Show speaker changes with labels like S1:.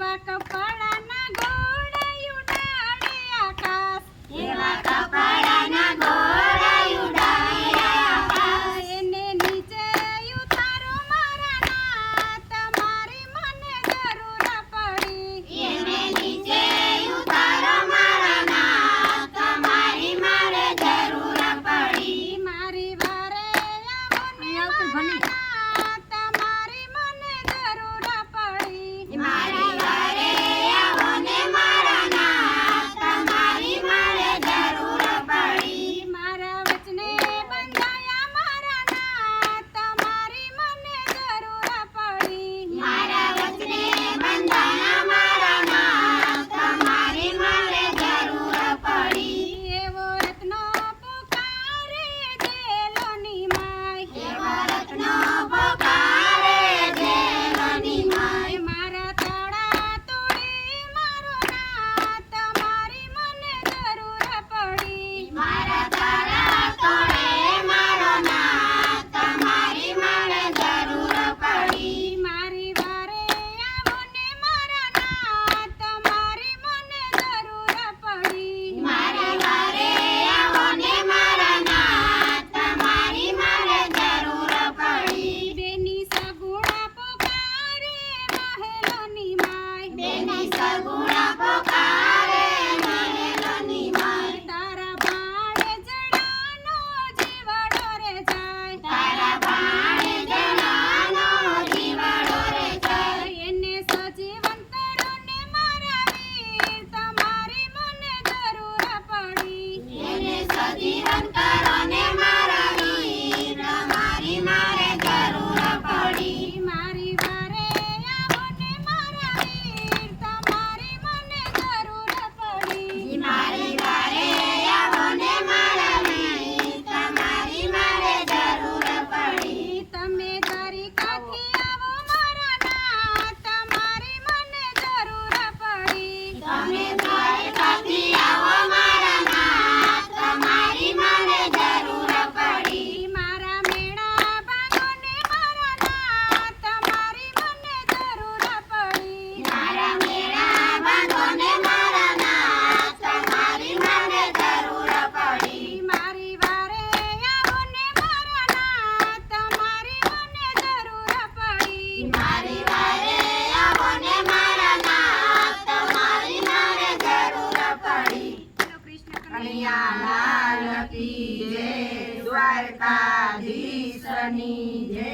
S1: એવા કપડાના ઘોડા ઉડાડે આકાશ,
S2: એવા કપડાના ઘોડા ઉડાડે આકાશ.
S1: એને નીચે ઉતારો મારા નાથ, મારી મને જરૂર પડી.
S2: એને નીચે ઉતારો મારા નાથ, મારી મારે જરૂર પડી.
S1: મારી વારે આવો ને મારા નાથ, મારી મને જરૂર પડી.
S2: મારી વારે આવો ને મારા નાથ, મારી મારે જરૂર પડી.
S1: મારા વચને બંધાયા મારા નાથ, મારી મને જરૂર પડી.
S2: મારા વચને બંધાયા મારા નાથ, મારી મારે જરૂર પડી.
S1: એવો રત્નો પુકારે જેલોની માય,
S2: એવો રત્નો પોકારે જેલોની માય.
S1: મારા તળા તોડી મારો નાથ, મારી મને જરૂર પડી.
S2: મારા તારા તોડે મારો નાથ, મારી મારે જરૂર પડી.
S1: મારી વારે આવો ને મારા નાથ, મારી મને જરૂર પડી.
S2: મારી વારે આવો ને મારા નાથ, મારી મારે જરૂર પડી.
S1: બેની સગુણા પુકારે મહેલોની માય,
S2: બેની સગુણા પોકારે મહેલોની માય.
S1: તારા ભાણે જડાનો જીવડો રે જાય.
S2: તારા ભાણે જણાનો જીવાડો રે જાય.
S1: એને સજીવન કરો ને મારા વીર, તમારી મને જરૂર પડી.
S2: એને સજીવન કરો ને મારા વીર, મારી મારે જરૂર પડી.
S1: મારી વારે આવો ને મારા વીર, તમારી મને જરૂર પડી.
S2: મારી વારે આવો ને મારા વીર, તમારી મારે જરૂર પડી.
S1: તમે દ્વારિકાથી આવો મારા નાથ, તમારી મને જરૂર પડી.
S2: તમે દ્વારકાથી આવો મારા નાથ, તમારી મારે જરૂર પડી.
S1: મારા મેળા ભાંગો ને મારા નાથ, તમારી મને જરૂર પડી.
S2: મારા મેળા બાંધો ને મારા નાથ, તમારી મારે જરૂર પડી.
S1: મારી વારે આવો ને મારા નાથ, તમારી મને જરૂર પડી.
S2: મારી વારે આવો ને મારા નાથ, તમારી મારે જરૂર પડી.
S1: બોલો કૃષ્ણ
S3: કનૈયા લાલ કી જય, દ્વારકાધીશની જય.